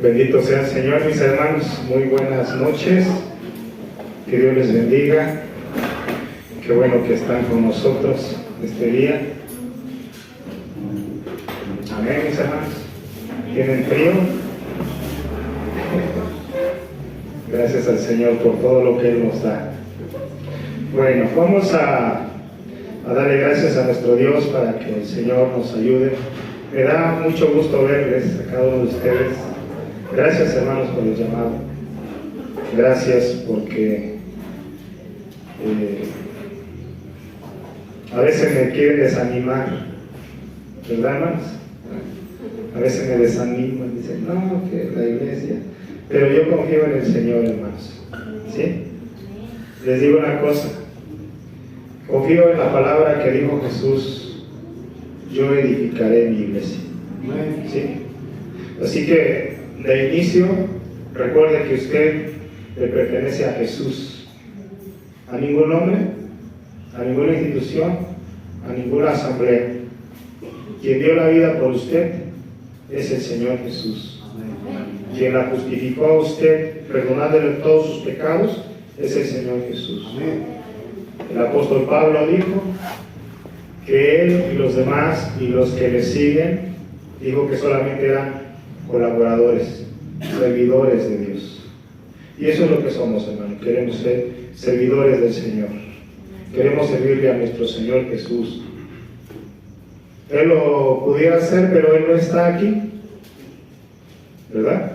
Bendito sea el Señor, mis hermanos. Muy buenas noches. Que Dios les bendiga. Qué bueno que están con nosotros este día. Amén, mis hermanos. ¿Tienen frío? Gracias al Señor por todo lo que Él nos da. Bueno, vamos a darle gracias a nuestro Dios para que el Señor nos ayude. Me da mucho gusto verles a cada uno de ustedes. Gracias, hermanos, por el llamado. Gracias porque a veces me quieren desanimar, ¿verdad, hermanos? A veces me desaniman, dicen, no, que la iglesia. Pero yo confío en el Señor, hermanos. ¿Sí? Les digo una cosa. Confío en la palabra que dijo Jesús: yo edificaré mi iglesia. ¿Sí? Así que, de inicio, recuerde que usted le pertenece a Jesús. A ningún hombre, a ninguna institución, a ninguna asamblea. Quien dio la vida por usted es el Señor Jesús. Quien la justificó a usted, perdonándole todos sus pecados, es el Señor Jesús. El apóstol Pablo dijo que él y los demás y los que le siguen, dijo que solamente eran colaboradores, servidores de Dios. Y eso es lo que somos, hermano. Queremos ser servidores del Señor. Queremos servirle a nuestro Señor Jesús. Él lo pudiera hacer, pero Él no está aquí, ¿verdad?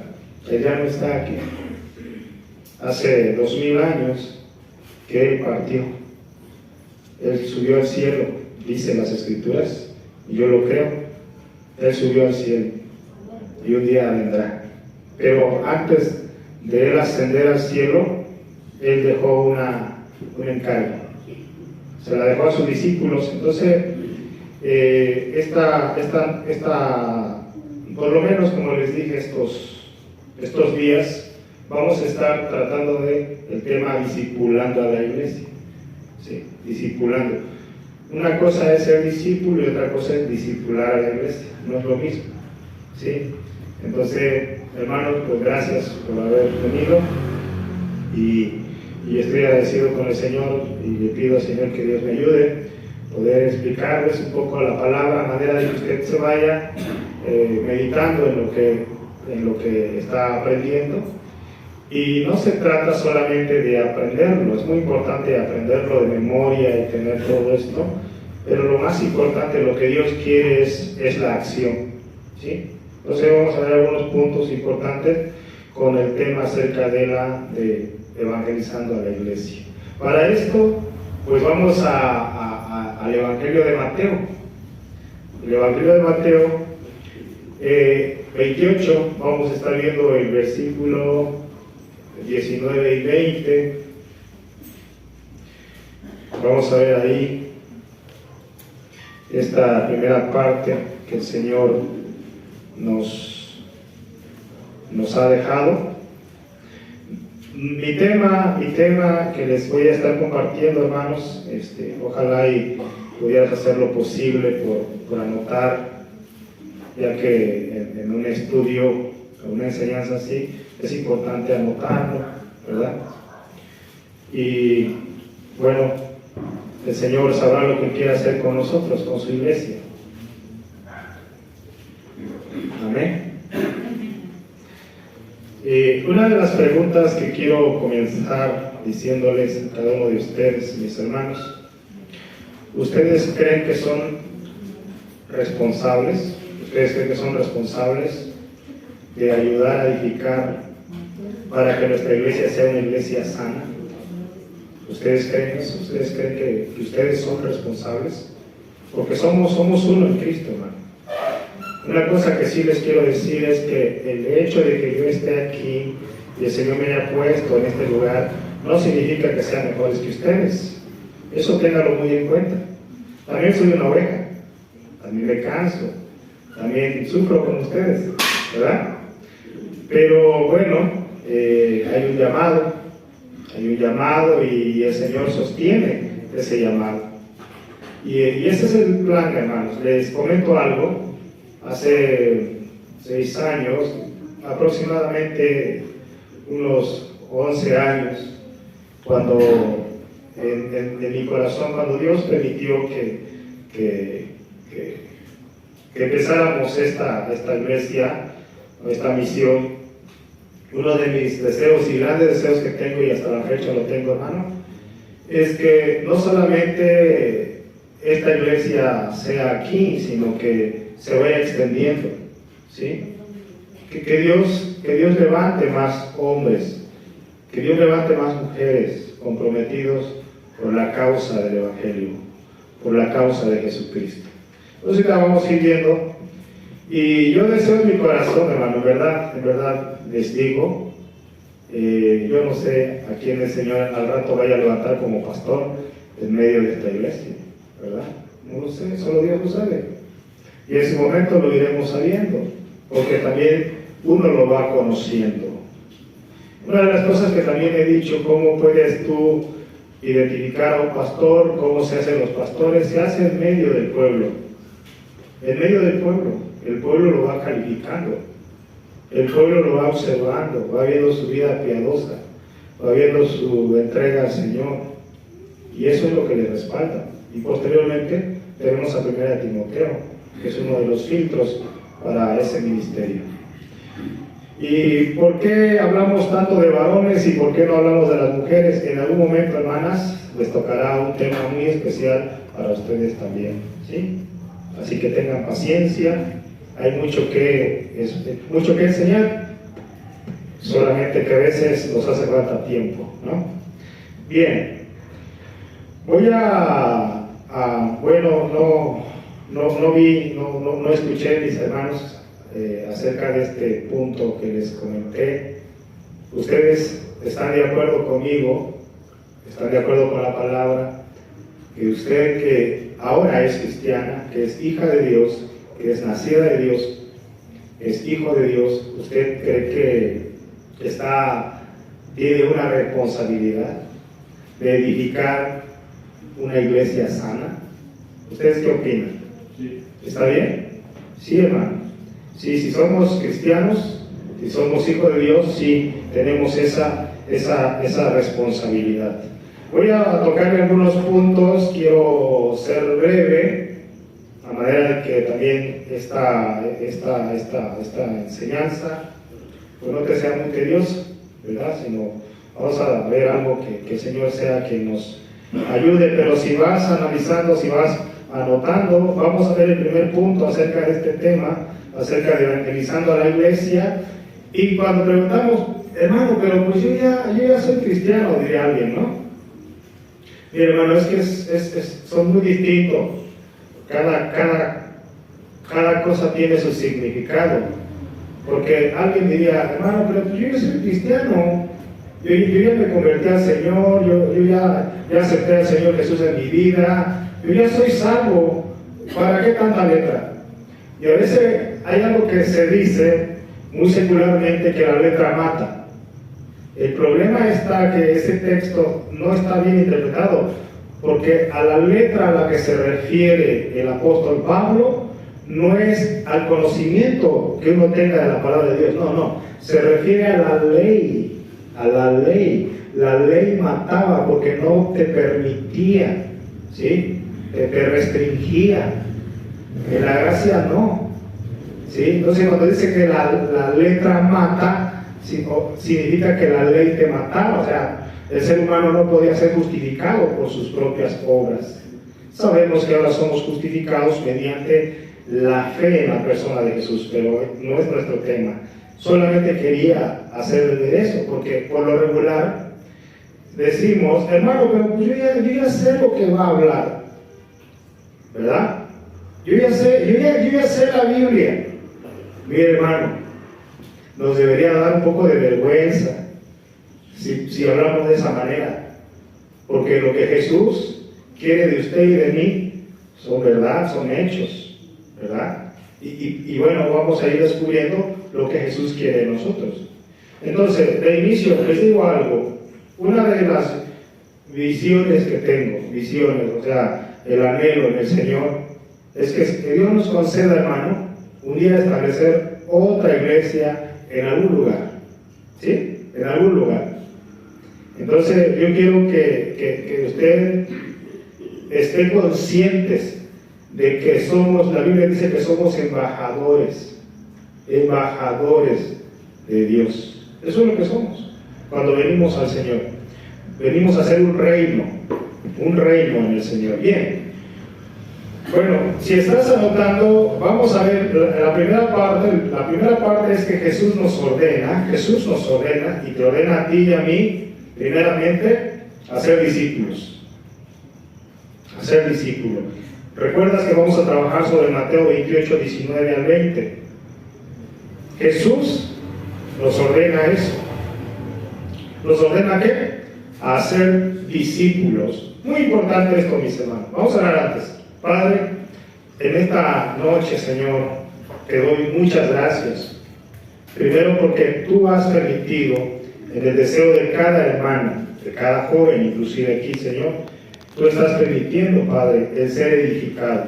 Él ya no está aquí. Hace 2000 años que Él partió. Él subió al cielo, dicen las Escrituras, y yo lo creo. Él subió al cielo y un día vendrá. Pero antes de Él ascender al cielo, Él dejó un encargo. Se la dejó a sus discípulos. Entonces, por lo menos, como les dije, estos días vamos a estar tratando el tema discipulando a la iglesia. ¿Sí? Discipulando. Una cosa es ser discípulo y otra cosa es discipular a la iglesia. No es lo mismo. ¿Sí? Entonces, hermanos, pues gracias por haber venido y estoy agradecido con el Señor y le pido al Señor que Dios me ayude a poder explicarles un poco la palabra, a manera de que usted se vaya meditando en lo que está aprendiendo. Y no se trata solamente de aprenderlo, es muy importante aprenderlo de memoria y tener todo esto, pero lo más importante, lo que Dios quiere es la acción. ¿Sí? Entonces vamos a ver algunos puntos importantes con el tema acerca de evangelizando a la iglesia. Para esto, pues vamos al Evangelio de Mateo. El Evangelio de Mateo 28, vamos a estar viendo el versículo 19 y 20. Vamos a ver ahí esta primera parte que el Señor nos ha dejado. Mi tema que les voy a estar compartiendo, hermanos, ojalá y pudieras hacer lo posible por anotar, ya que en un estudio o una enseñanza así es importante anotarlo, ¿verdad? Y bueno, el Señor sabrá lo que quiere hacer con nosotros, con su iglesia. Amén. Una de las preguntas que quiero comenzar diciéndoles a cada uno de ustedes, mis hermanos: ¿ustedes creen que son responsables? ¿Ustedes creen que son responsables de ayudar a edificar para que nuestra iglesia sea una iglesia sana? ¿Ustedes creen eso? ¿Ustedes creen que ustedes son responsables? Porque somos uno en Cristo, hermano. Una cosa que sí les quiero decir es que el hecho de que yo esté aquí y el Señor me haya puesto en este lugar no significa que sean mejores que ustedes. Eso ténganlo muy en cuenta. También soy una oveja, también me canso, también sufro con ustedes, ¿verdad? Pero bueno, hay un llamado y el Señor sostiene ese llamado. Y ese es el plan, hermanos. Les comento algo. Hace 6 años aproximadamente unos 11 años, cuando en mi corazón, cuando Dios permitió que empezáramos esta iglesia, esta misión. Uno de mis deseos y grandes deseos que tengo, y hasta la fecha lo tengo, hermano, es que no solamente esta iglesia sea aquí, sino que se vaya extendiendo, ¿sí? Que Dios levante más hombres, que Dios levante más mujeres comprometidos por la causa del Evangelio, por la causa de Jesucristo. Entonces la vamos a ir viendo, y yo deseo en mi corazón, hermano, en verdad les digo, yo no sé a quién el Señor al rato vaya a levantar como pastor en medio de esta iglesia, ¿verdad? No lo sé, solo Dios lo sabe. Y en su momento lo iremos sabiendo, porque también uno lo va conociendo. Una de las cosas que también he dicho, ¿cómo puedes tú identificar a un pastor? ¿Cómo se hacen los pastores? Se hace en medio del pueblo. En medio del pueblo. El pueblo lo va calificando. El pueblo lo va observando, va viendo su vida piadosa, va viendo su entrega al Señor. Y eso es lo que le respalda. Y posteriormente tenemos a 1 Timoteo, que es uno de los filtros para ese ministerio. ¿Y por qué hablamos tanto de varones y por qué no hablamos de las mujeres? En algún momento, hermanas, les tocará un tema muy especial para ustedes también, ¿sí? Así que tengan paciencia, hay mucho que enseñar, solamente que a veces nos hace falta tiempo, ¿no? Bien, voy no escuché, mis hermanos, acerca de este punto que les comenté. Ustedes están de acuerdo conmigo, están de acuerdo con la palabra, que usted que ahora es cristiana, que es hija de Dios, que es nacida de Dios, es hijo de Dios, ¿usted cree que tiene una responsabilidad de edificar una iglesia sana? ¿Ustedes qué opinan? Sí. ¿Está bien? Sí, hermano. Sí, si somos cristianos, si somos hijos de Dios, sí tenemos esa responsabilidad. Voy a tocar algunos puntos, quiero ser breve, a manera de que también esta enseñanza pues no te sea muy tediosa, ¿verdad? Sino vamos a ver algo que el Señor sea quien nos ayude. Pero si vas analizando, si vas anotando, vamos a ver el primer punto acerca de este tema, acerca de evangelizando a la iglesia. Y cuando preguntamos, hermano, pero pues yo ya soy cristiano, diría alguien, ¿no? Mi hermano, es que son muy distintos. Cada cosa tiene su significado. Porque alguien diría, hermano, pero pues yo ya soy cristiano, yo ya me convertí al Señor, yo ya acepté al Señor Jesús en mi vida, yo ya soy salvo, ¿para qué tanta letra? Y a veces hay algo que se dice muy secularmente, que la letra mata. El problema está que ese texto no está bien interpretado, porque a la letra a la que se refiere el apóstol Pablo no es al conocimiento que uno tenga de la palabra de Dios, no, se refiere a la ley, La ley mataba porque no te permitía, ¿sí? Te restringía. En la gracia no, ¿sí? Entonces cuando dice que la letra mata, significa que la ley te mataba, o sea, el ser humano no podía ser justificado por sus propias obras. Sabemos que ahora somos justificados mediante la fe en la persona de Jesús, pero no es nuestro tema. Solamente quería hacer ver eso, porque por lo regular decimos, hermano, pero pues yo ya sé lo que va a hablar, ¿verdad? Yo ya sé la Biblia. Mire, hermano, nos debería dar un poco de vergüenza si hablamos de esa manera, porque lo que Jesús quiere de usted y de mí son verdad, son hechos, ¿verdad? Y bueno, vamos a ir descubriendo lo que Jesús quiere de nosotros. Entonces, de inicio, les digo algo. Una de las visiones que tengo, o sea, el anhelo en el Señor, es que Dios nos conceda, hermano, un día establecer otra iglesia en algún lugar. ¿Sí? En algún lugar. Entonces yo quiero que usted esté conscientes de que somos, la Biblia dice que somos embajadores de Dios. Eso es lo que somos cuando venimos al Señor. Venimos a ser un reino en el Señor. Bien. Bueno, si estás anotando, vamos a ver la primera parte es que Jesús nos ordena y te ordena a ti y a mí, primeramente, a ser discípulos. A ser discípulos. ¿Recuerdas que vamos a trabajar sobre Mateo 28, 19 al 20? Jesús nos ordena eso. ¿Nos ordena qué? A ser discípulos. Muy importante esto, mis hermanos. Vamos a orar antes. Padre, en esta noche, Señor, te doy muchas gracias. Primero porque tú has permitido, en el deseo de cada hermano, de cada joven, inclusive aquí, Señor, tú estás permitiendo, Padre, el ser edificado.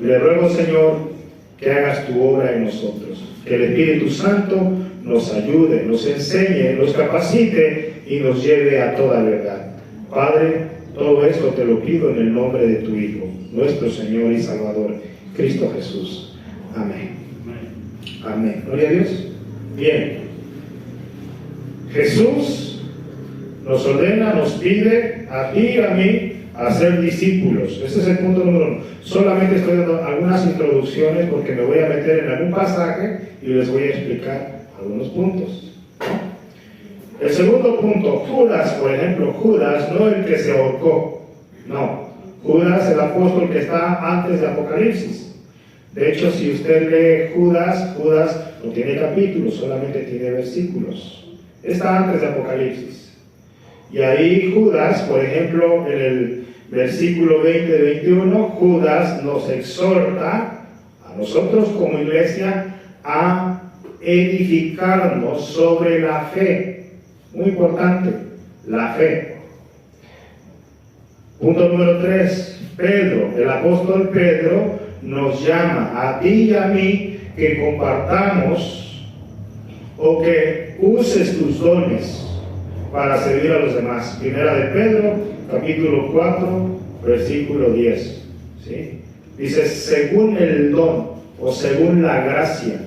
Le ruego, Señor, que hagas tu obra en nosotros. Que el Espíritu Santo nos ayude, nos enseñe, nos capacite y nos lleve a toda verdad. Padre, todo esto te lo pido en el nombre de tu Hijo, nuestro Señor y Salvador, Cristo Jesús. Amén. Amén. Gloria a Dios. Bien. Jesús nos ordena, nos pide a ti y a mí a ser discípulos. Ese es el punto número 1. Solamente estoy dando algunas introducciones porque me voy a meter en algún pasaje y les voy a explicar algunos puntos. El segundo punto, Judas, por ejemplo, Judas, no el que se ahorcó, no, Judas, el apóstol que está antes de Apocalipsis. De hecho, si usted lee Judas no tiene capítulos, solamente tiene versículos. Está antes de Apocalipsis. Y ahí Judas, por ejemplo, en el versículo 20-21, Judas nos exhorta a nosotros como iglesia a edificarnos sobre la fe. Muy importante, la fe. Punto número 3, Pedro, el apóstol Pedro nos llama a ti y a mí que compartamos o que uses tus dones para servir a los demás. Primera de Pedro, capítulo 4, versículo 10. ¿Sí? Dice, según el don o según la gracia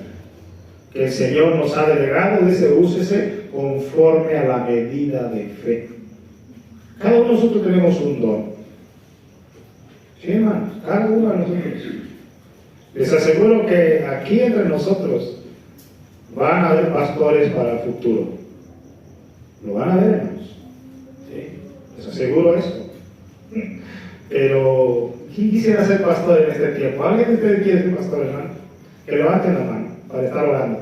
que el Señor nos ha delegado, dice, úsese conforme a la medida de fe. Cada uno de nosotros tenemos un don. Sí, hermanos, cada uno de nosotros. Les aseguro que aquí entre nosotros van a haber pastores para el futuro. Lo van a ver, hermanos. Sí, les aseguro eso. Pero, ¿quién quisiera ser pastor en este tiempo? ¿Alguien de ustedes quiere ser pastor, hermano? Que levanten la mano para estar orando.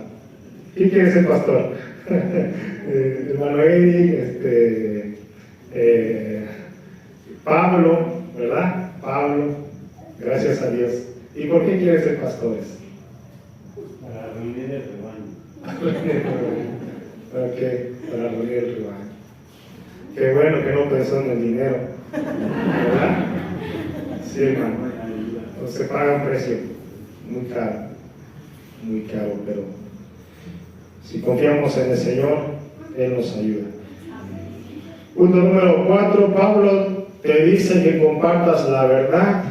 ¿Quién quiere ser pastor? Hermano Eric, Pablo, ¿verdad? Pablo, gracias a Dios. ¿Y por qué quiere ser pastores? Para reunir el rebaño. Ok, para reunir el rebaño. Qué bueno que no pensó en el dinero, ¿verdad? Sí, hermano. O se paga un precio muy caro, pero si confiamos en el Señor, Él nos ayuda. Punto número 4, Pablo te dice que compartas la verdad,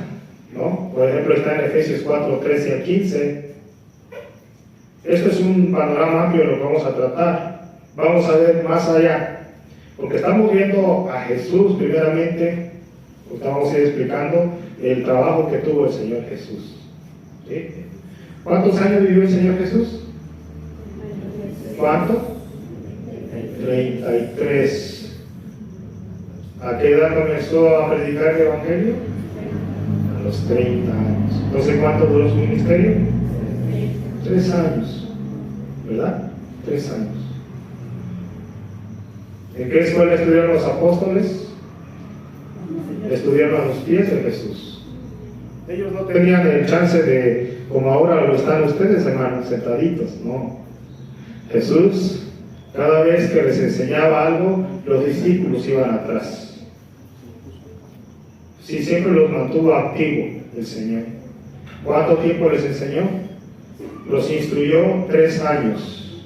¿no? Por ejemplo, está en Efesios 4, 13 al 15. Esto es un panorama amplio de lo que vamos a tratar. Vamos a ver más allá, porque estamos viendo a Jesús primeramente, estamos explicando el trabajo que tuvo el Señor Jesús. ¿Sí? ¿Cuántos años vivió el Señor Jesús? ¿Cuánto? 33. ¿A qué edad comenzó a predicar el Evangelio? A los 30 años. Entonces, ¿cuánto duró su ministerio? 3 años. ¿Verdad? 3 años. ¿En qué escuela estudiaron los apóstoles? Estudiaron a los pies de Jesús. Ellos no tenían el chance de, como ahora lo están ustedes, hermanos, sentaditos, no. Jesús, cada vez que les enseñaba algo, los discípulos iban atrás. Sí, siempre los mantuvo activos el Señor. ¿Cuánto tiempo les enseñó? Los instruyó 3 años.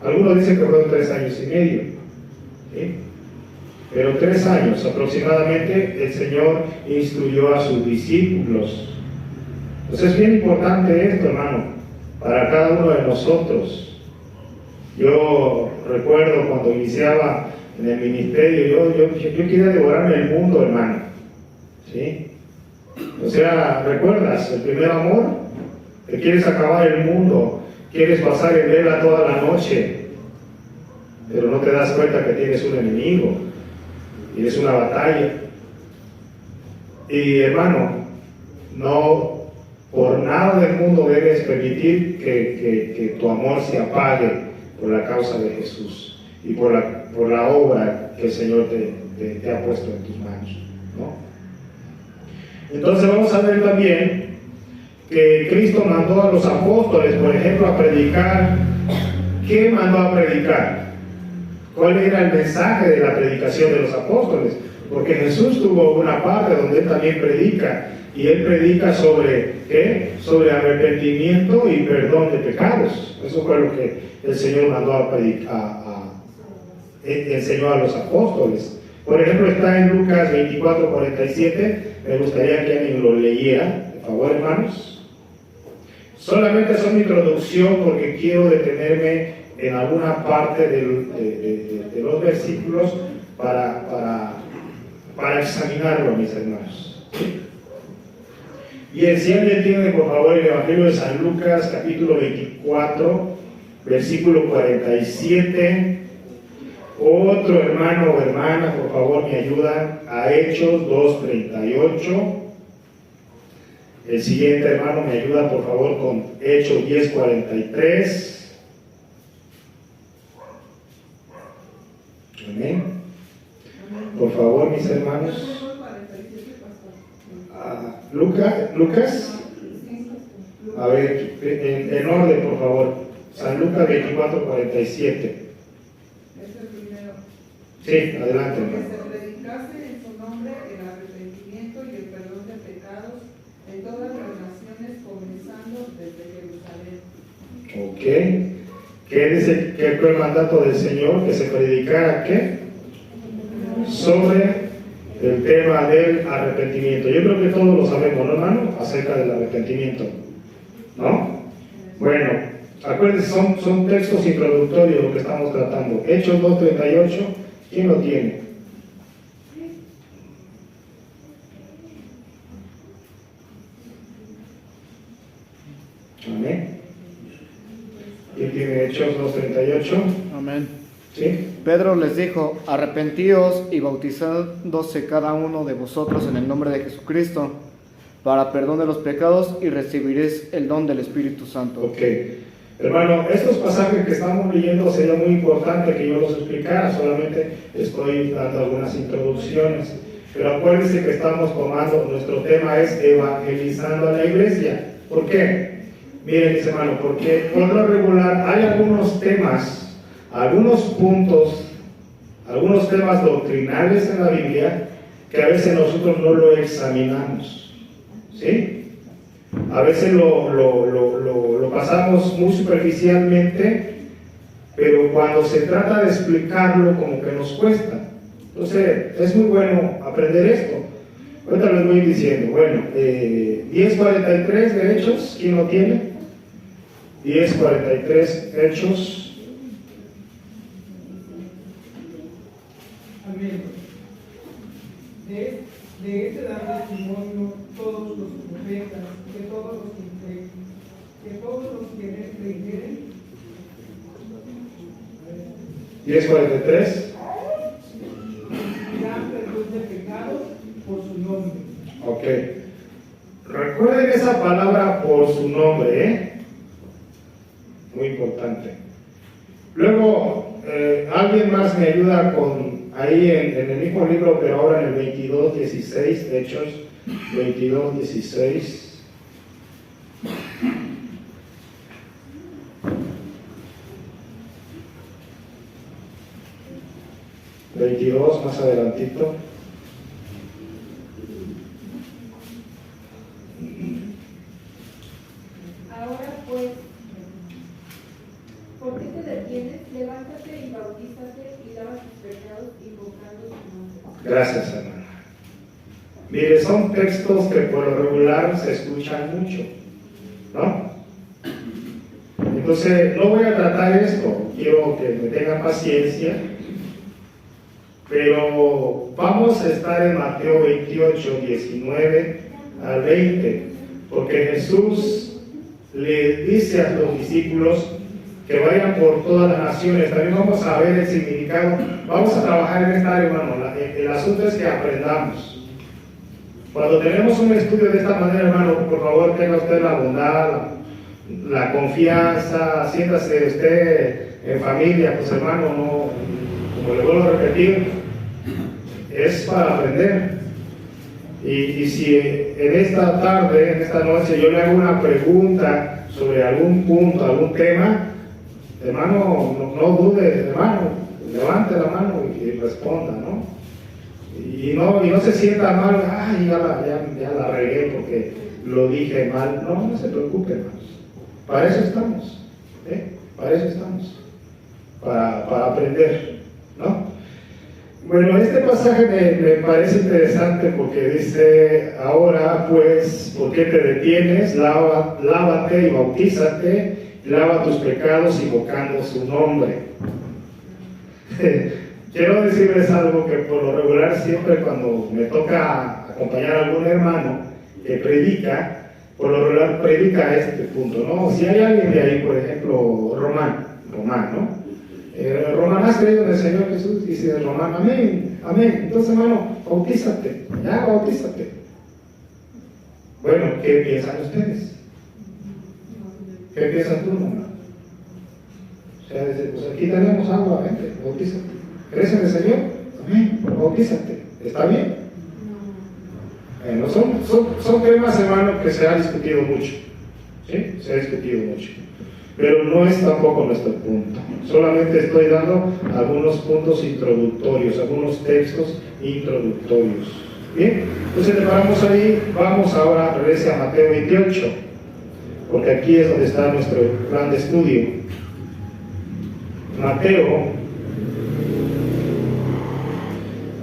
Algunos dicen que fueron 3 años y medio, ¿sí? Pero 3 años aproximadamente el Señor instruyó a sus discípulos. Entonces es bien importante esto, hermano, para cada uno de nosotros. Yo recuerdo cuando iniciaba en el ministerio, yo quería devorarme el mundo, hermano, ¿sí? O sea, ¿recuerdas el primer amor? Te quieres acabar el mundo, quieres pasar en vela toda la noche, pero no te das cuenta que tienes un enemigo y es una batalla. Y hermano, no por nada del mundo debes permitir que tu amor se apague por la causa de Jesús y por la obra que el Señor te ha puesto en tus manos, ¿no? Entonces vamos a ver también que Cristo mandó a los apóstoles, por ejemplo, a predicar. ¿Qué mandó a predicar? ¿Cuál era el mensaje de la predicación de los apóstoles? Porque Jesús tuvo una parte donde Él también predica, y Él predica sobre, ¿qué? Sobre arrepentimiento y perdón de pecados. Eso fue lo que el Señor mandó a predicar, enseñó a los apóstoles. Por ejemplo, está en Lucas 24:47. Me gustaría que alguien lo leyera, por favor, hermanos. Solamente es una introducción porque quiero detenerme en alguna parte de los versículos para examinarlo, mis hermanos. Bien, si alguien tiene, por favor, el Evangelio de San Lucas, capítulo 24, versículo 47. Otro hermano o hermana, por favor, me ayudan a Hechos 2:38. El siguiente hermano me ayuda, por favor, con Hechos 10:43. Amén. Por favor, mis hermanos. Lucas. A ver, en orden, por favor. San Lucas 24:47. Sí, adelante. Que se predicase en su nombre el arrepentimiento y el perdón de pecados en todas las naciones, comenzando desde Jerusalén. Ok. ¿Qué dice que fue el mandato del Señor? Que se predicara, ¿qué? Sobre el tema del arrepentimiento. Yo creo que todos lo sabemos, ¿no, hermano? Acerca del arrepentimiento, ¿no? Bueno, acuérdense, son textos introductorios lo que estamos tratando. Hechos 2:38. ¿Quién lo tiene? Amén. ¿Quién tiene Hechos 2:38? Amén. ¿Sí? Pedro les dijo: arrepentíos y bautizándose cada uno de vosotros en el nombre de Jesucristo para perdón de los pecados, y recibiréis el don del Espíritu Santo. Ok. Hermano, estos pasajes que estamos leyendo sería muy importante que yo los explicara, solamente estoy dando algunas introducciones, pero acuérdense que estamos tomando, nuestro tema es evangelizando a la iglesia. ¿Por qué? Miren, mis hermanos, porque por lo regular hay algunos temas, algunos puntos, algunos temas doctrinales en la Biblia que a veces nosotros no lo examinamos, ¿sí? A veces lo pasamos muy superficialmente, pero cuando se trata de explicarlo como que nos cuesta. Entonces es muy bueno aprender esto. Ahorita les voy diciendo. Bueno, 10:43 de Hechos, ¿quién lo tiene? 10:43 Hechos. Amén. De este dan testimonio todos los profetas, que todos los que creyeren. 10:43. Dan perdón de pecados por su nombre. Ok. Recuerden esa palabra por su nombre, ¿eh? Muy importante. Luego, alguien más me ayuda con ahí en el mismo libro, pero ahora en el 22:16, de Hechos 22:16. Más adelantito. Ahora pues, ¿por qué te detienes? Bautizaste y bautízate y lava tus pecados invocando su nombre. Gracias, hermana. Mire, son textos que por lo regular se escuchan mucho, ¿no? Entonces, no voy a tratar esto, quiero que me tengan paciencia, pero vamos a estar en Mateo 28, 19 al 20, porque Jesús le dice a los discípulos que vayan por todas las naciones. También vamos a ver el significado, vamos a trabajar en esta área, hermano. El asunto es que aprendamos. Cuando tenemos un estudio de esta manera, hermano, por favor tenga usted la bondad, la confianza, siéntase usted en familia, pues hermano, no, como le vuelvo a repetir, es para aprender. Y si en esta tarde, en esta noche, yo le hago una pregunta sobre algún punto, algún tema, hermano, no dude, hermano, levante la mano y responda, ¿no? Y no se sienta mal, ay, ya la regué porque lo dije mal. No se preocupe, hermanos. Para eso estamos, para eso estamos, para aprender, ¿no? Bueno, este pasaje me parece interesante porque dice, ahora pues, ¿por qué te detienes? Lávate y bautízate, lava tus pecados invocando su nombre. Quiero decirles algo que por lo regular siempre cuando me toca acompañar a algún hermano que predica, por lo regular predica este punto, ¿no? Si hay alguien de ahí, por ejemplo, Román, ¿no? Román, ¿has creído en el Señor Jesús? Dice Román, amén, amén. Entonces, hermano, bautízate, ya, bautízate. Bueno, ¿qué piensan ustedes? ¿Qué piensas tú, hermano? O sea, dice, pues aquí tenemos agua, vente, bautízate. ¿Crees en el Señor? Amén, bautízate. ¿Está bien? Bueno, son temas, hermano, que se ha discutido mucho. ¿Sí? Se ha discutido mucho. Pero no es tampoco nuestro punto. Solamente estoy dando algunos puntos introductorios, algunos textos introductorios. Bien, entonces le paramos ahí. Vamos ahora, regrese a Mateo 28, porque aquí es donde está nuestro plan de estudio. Mateo.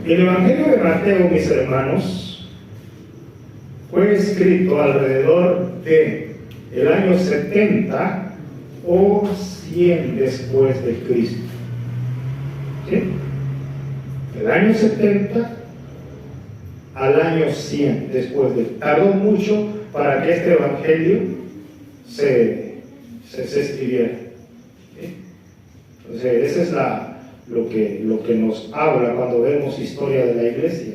El Evangelio de Mateo, mis hermanos, fue escrito alrededor de el año 70 o 100 después de Cristo. ¿Sí? El año 70 al año 100 después de. Tardó mucho para que este Evangelio se escribiera. ¿Sí? Entonces, esa es lo que nos habla cuando vemos historia de la iglesia.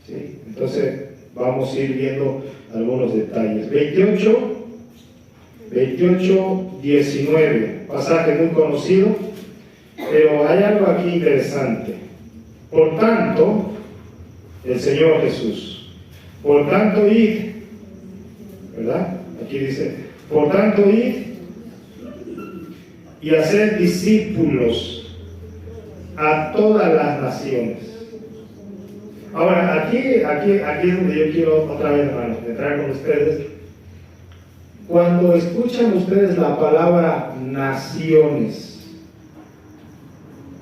¿Sí? Entonces, vamos a ir viendo algunos detalles. 28, 19, pasaje muy conocido, pero hay algo aquí interesante. Por tanto, el Señor Jesús, por tanto id, ¿verdad? Aquí dice, por tanto id y hacer discípulos a todas las naciones. Ahora, aquí es donde yo quiero otra vez, hermanos, entrar con ustedes. Cuando escuchan ustedes la palabra naciones,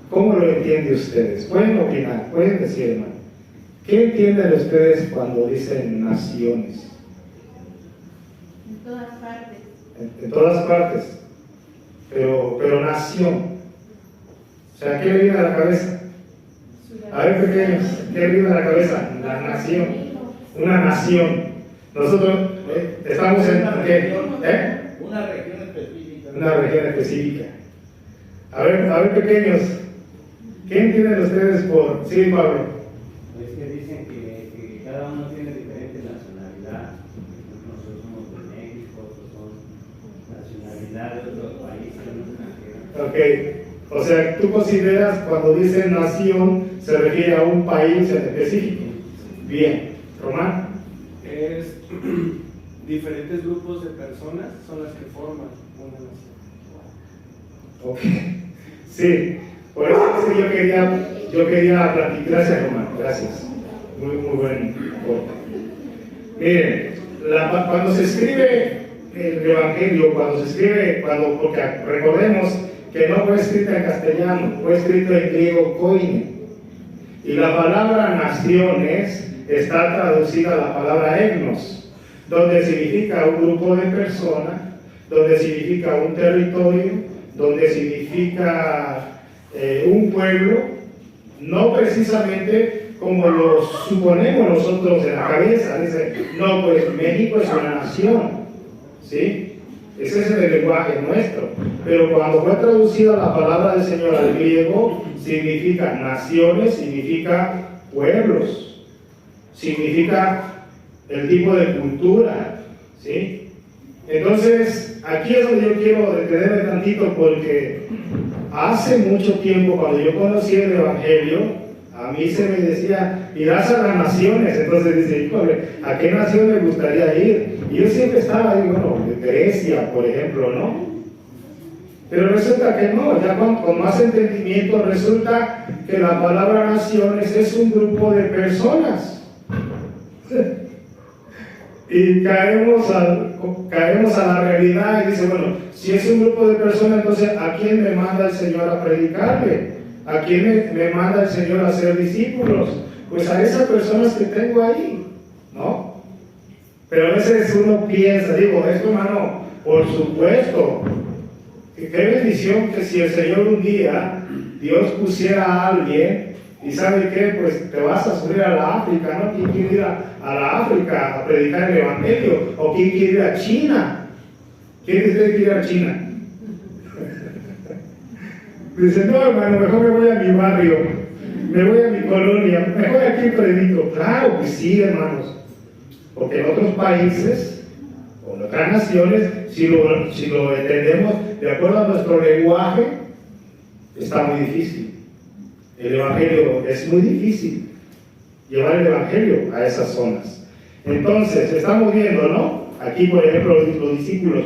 ¿cómo lo entienden ustedes? Pueden opinar, pueden decir, hermano. ¿Qué entienden ustedes cuando dicen naciones? En todas partes. En todas partes. Pero nación. O sea, ¿qué le viene a la cabeza? A ver, pequeños, ¿qué le viene a la cabeza? La nación. Una nación. Nosotros estamos en ¿qué? Una región específica. Una región específica. A ver, pequeños, ¿qué entienden ustedes por? Sí, Pablo. Es que dicen que cada uno tiene diferente nacionalidad. Nosotros somos de México, otros son nacionalidad de otros países. Ok. O sea, ¿tú consideras cuando dicen nación se refiere a un país en específico? Bien. Román. Es diferentes grupos de personas son las que forman una nación. Ok. Sí. Por eso es que yo quería platicar. Gracias, Román. Gracias. Muy buen corte. Miren, cuando se escribe el Evangelio, porque recordemos que no fue escrita en castellano, fue escrita en griego koine. Y la palabra naciones está traducida a la palabra etnos, donde significa un grupo de personas, donde significa un territorio, donde significa un pueblo, no precisamente como lo suponemos nosotros en la cabeza. Dice, no, pues México es una nación, ¿sí? Ese es el lenguaje nuestro. Pero cuando fue traducida la palabra del Señor al griego, significa naciones, significa pueblos, significa el tipo de cultura, ¿sí? Entonces, aquí es donde yo quiero detenerme tantito, porque hace mucho tiempo, cuando yo conocí el Evangelio, a mí se me decía, irás a las naciones. Entonces dice, híjole, ¿a qué nación me gustaría ir? Y yo siempre estaba ahí, bueno, Grecia, por ejemplo, ¿no? Pero resulta que no, ya con más entendimiento resulta que la palabra naciones es un grupo de personas. Y caemos a la realidad y dice, bueno, si es un grupo de personas, entonces ¿a quién me manda el Señor a predicarle? ¿A quién me manda el Señor a ser discípulos? Pues a esas personas que tengo ahí, ¿no? Pero a veces uno piensa, digo, esto, hermano, por supuesto, que qué bendición que si el Señor un día, Dios pusiera a alguien, y ¿sabe qué? Pues te vas a subir a la África, ¿no? ¿Quién quiere ir a la África a predicar el Evangelio? ¿O quién quiere ir a China? ¿Quién de ustedes quiere ir a China? Dice, no, hermano, mejor me voy a mi barrio, me voy a mi colonia, mejor aquí predico. Claro que sí, hermanos, porque en otros países o en otras naciones, si lo entendemos de acuerdo a nuestro lenguaje, está muy difícil. El Evangelio es muy difícil, llevar el Evangelio a esas zonas. Entonces, estamos viendo, ¿no? Aquí, por ejemplo, los discípulos.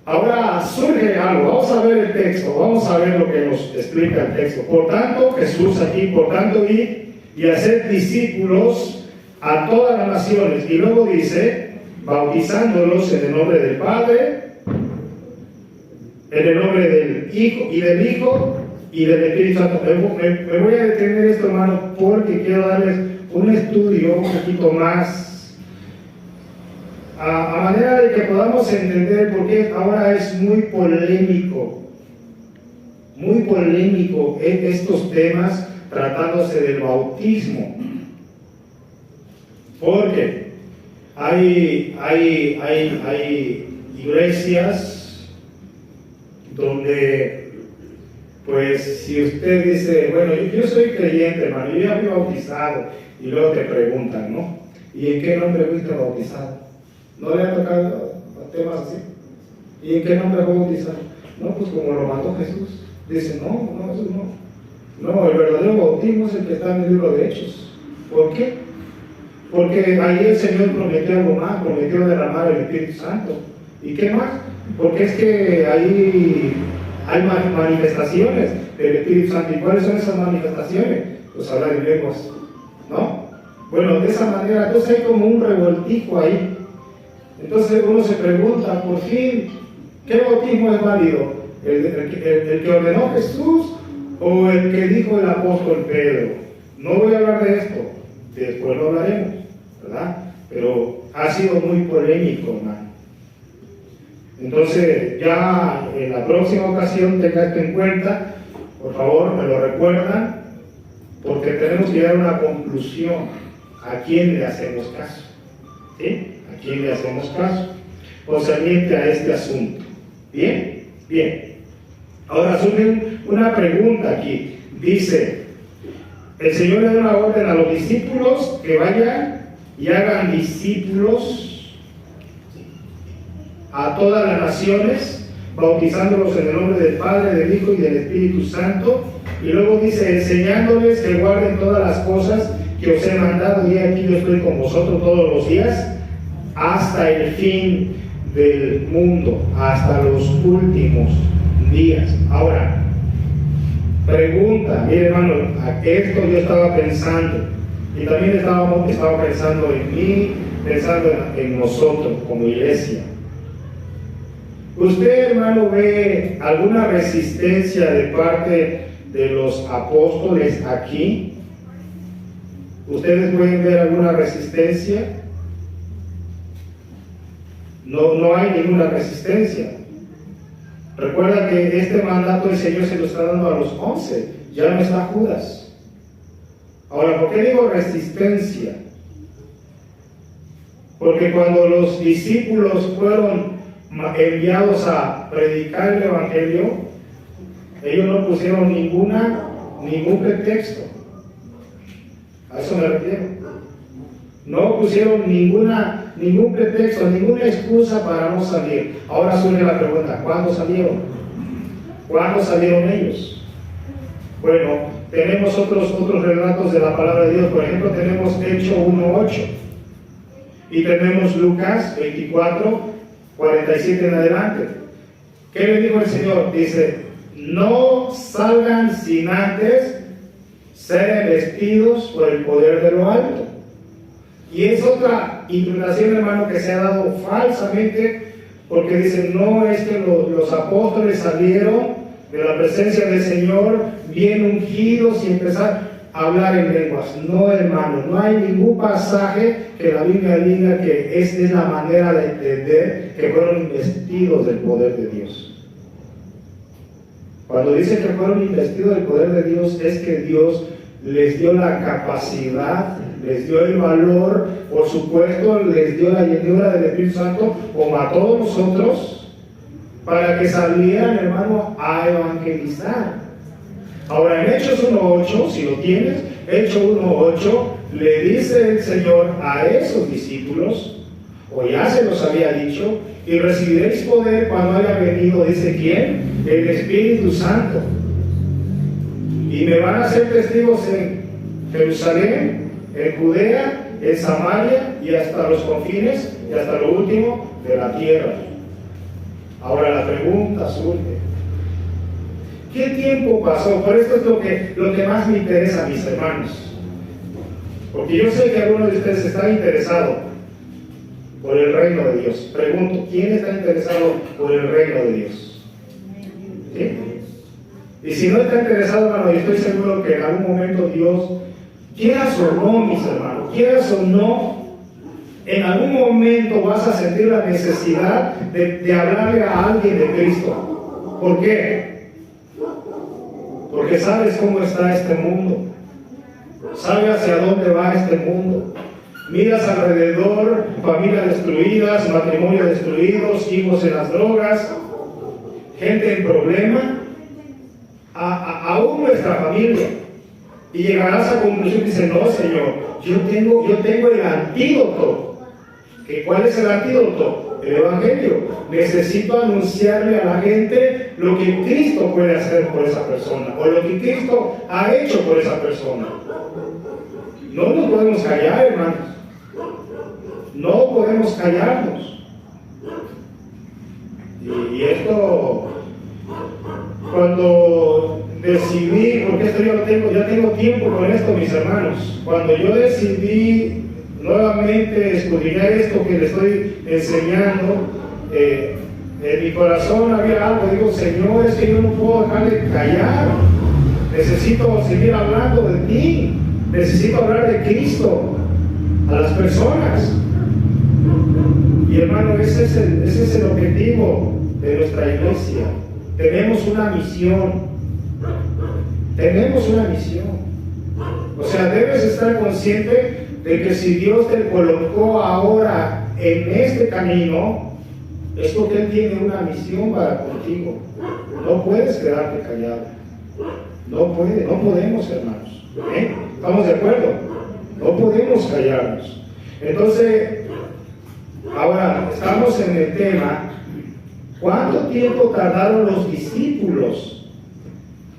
Ahora surge algo, vamos a ver el texto, vamos a ver lo que nos explica el texto. Por tanto, Jesús aquí, por tanto, ir y hacer discípulos a todas las naciones. Y luego dice, bautizándolos en el nombre del Padre, en el nombre del Hijo y del Espíritu Santo. Me voy a detener esto, hermano, porque quiero darles un estudio un poquito más a manera de que podamos entender por qué ahora es muy polémico estos temas tratándose del bautismo. Porque hay iglesias donde, pues, si usted dice, bueno, yo soy creyente, hermano, yo ya fui bautizado, y luego te preguntan, ¿no? ¿Y en qué nombre fuiste bautizado? ¿No le ha tocado temas así? ¿Y en qué nombre fue bautizado? No, pues como lo mandó Jesús. Dice, no, eso no. No, el verdadero bautismo es el que está en el libro de Hechos. ¿Por qué? Porque ahí el Señor prometió algo más, prometió derramar el Espíritu Santo. ¿Y qué más? Porque es que ahí hay manifestaciones del Espíritu Santo. ¿Y cuáles son esas manifestaciones? Pues hablar en lenguas, ¿no? Bueno, de esa manera, entonces hay como un revoltijo ahí. Entonces uno se pregunta, por fin, ¿qué bautismo es válido? ¿El que ordenó Jesús o el que dijo el apóstol Pedro? No voy a hablar de esto, después lo hablaremos, ¿verdad? Pero ha sido muy polémico, hermano. Entonces, ya en la próxima ocasión tenga esto en cuenta, por favor, me lo recuerdan, porque tenemos que llegar a una conclusión. ¿A quién le hacemos caso? ¿Sí? ¿A quién le hacemos caso? Concerniente a este asunto. ¿Bien? Bien. Ahora surge una pregunta aquí. Dice, el Señor le da una orden a los discípulos que vayan y hagan discípulos a todas las naciones, bautizándolos en el nombre del Padre, del Hijo y del Espíritu Santo. Y luego dice, enseñándoles que guarden todas las cosas que os he mandado, y aquí yo estoy con vosotros todos los días, hasta el fin del mundo, hasta los últimos días. Ahora, pregunta, mire, hermano, esto yo estaba pensando, y también estaba pensando en mí, pensando en nosotros como iglesia. ¿Usted, hermano, ve alguna resistencia de parte de los apóstoles aquí? ¿Ustedes pueden ver alguna resistencia? No hay ninguna resistencia. Recuerda que este mandato el Señor se lo está dando a los 11, ya no está Judas. Ahora, ¿por qué digo resistencia? Porque cuando los discípulos fueron enviados a predicar el Evangelio, ellos no pusieron ningún pretexto. A eso me refiero. No pusieron ningún pretexto, ninguna excusa para no salir. Ahora surge la pregunta, ¿cuándo salieron? ¿Cuándo salieron ellos? Bueno, tenemos otros relatos de la palabra de Dios. Por ejemplo, tenemos Hechos 1:8 y tenemos Lucas 24:47 en adelante. ¿Qué le dijo el Señor? Dice, no salgan sin antes ser vestidos por el poder de lo alto. Y es otra interpretación, hermano, que se ha dado falsamente, porque dicen, no es que los apóstoles salieron de la presencia del Señor bien ungidos y empezar a hablar en lenguas. No, hermano, no hay ningún pasaje que la Biblia diga que esta es la manera de entender que fueron investidos del poder de Dios. Cuando dice que fueron investidos del poder de Dios, es que Dios les dio la capacidad, les dio el valor, por supuesto, les dio la llenura del Espíritu Santo, como a todos nosotros, para que salieran, hermano, a evangelizar. Ahora, en Hechos 1:8, si lo tienes, Hechos 1:8, le dice el Señor a esos discípulos, o ya se los había dicho, y recibiréis poder cuando haya venido, dice ¿quién? El Espíritu Santo. Y me van a ser testigos en Jerusalén, en Judea, en Samaria y hasta los confines y hasta lo último de la tierra. Ahora la pregunta surge, ¿qué tiempo pasó? Por esto es lo que más me interesa, mis hermanos. Porque yo sé que algunos de ustedes están interesados por el reino de Dios. Pregunto, ¿quién está interesado por el reino de Dios? ¿Sí? Y si no está interesado, hermano, yo estoy seguro que en algún momento Dios, quieras o no, mis hermanos, quieras o no, en algún momento vas a sentir la necesidad de hablarle a alguien de Cristo. ¿Por qué? Porque sabes cómo está este mundo. Sabes hacia dónde va este mundo. Miras alrededor, familias destruidas, matrimonios destruidos, hijos en las drogas, gente en problema, aún nuestra familia. Y llegarás a conclusión y dices, no, Señor, yo tengo el antídoto. ¿Cuál es el antídoto? El Evangelio. Necesito anunciarle a la gente lo que Cristo puede hacer por esa persona, o lo que Cristo ha hecho por esa persona. No nos podemos callar, hermanos. No podemos callarnos. Y esto, cuando decidí, porque esto ya tengo tiempo con esto, mis hermanos. Cuando yo decidí nuevamente escudriñar esto que le estoy enseñando, en mi corazón había algo. Digo, Señor, es que yo no puedo dejarle callar. Necesito seguir hablando de ti. Necesito hablar de Cristo a las personas. Y hermano, ese es el objetivo de nuestra iglesia. Tenemos una misión. Tenemos una misión. O sea, debes estar consciente de que si Dios te colocó ahora en este camino, es porque Él tiene una misión para contigo. No puedes quedarte callado. No podemos, hermanos. ¿Estamos de acuerdo? No podemos callarnos. Entonces, ahora estamos en el tema, ¿cuánto tiempo tardaron los discípulos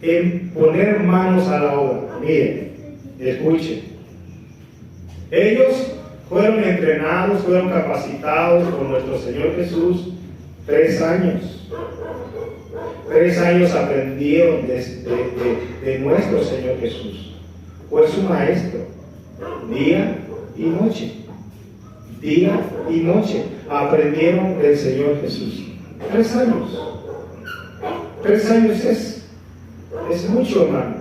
en poner manos a la obra? Miren, escuchen. Ellos fueron entrenados, fueron capacitados por nuestro Señor Jesús 3 años. 3 años aprendieron de nuestro Señor Jesús. Fue su maestro, día y noche. Día y noche aprendieron del Señor Jesús. 3 años. 3 años es mucho, hermano.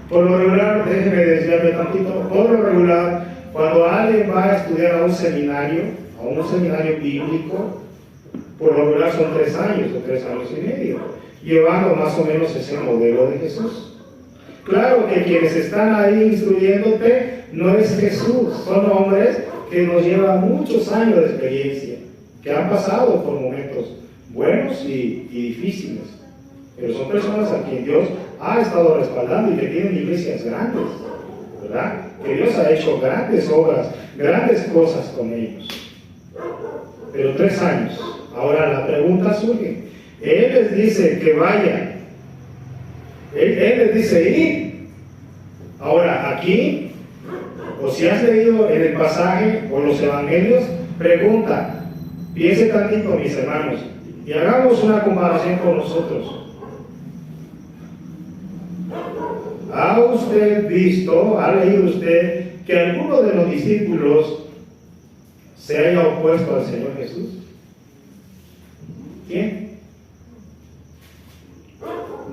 Por lo regular, déjeme desviarme tantito, por lo regular, cuando alguien va a estudiar a un seminario bíblico, por lo regular son 3 años o 3 años y medio, llevando más o menos ese modelo de Jesús. Claro que quienes están ahí instruyéndote no es Jesús, son hombres que nos llevan muchos años de experiencia, que han pasado por momentos buenos y difíciles, pero son personas a quien Dios ha estado respaldando y que tienen iglesias grandes, ¿verdad? Que Dios ha hecho grandes obras, grandes cosas con ellos. Pero 3 años. Ahora la pregunta surge. Él les dice que vayan. Él les dice ir. Ahora aquí, o si has leído en el pasaje o los evangelios, pregunta, piense tantito, mis hermanos, y hagamos una comparación con nosotros. ¿Ha usted visto, ha leído usted que alguno de los discípulos se haya opuesto al Señor Jesús? ¿Quién?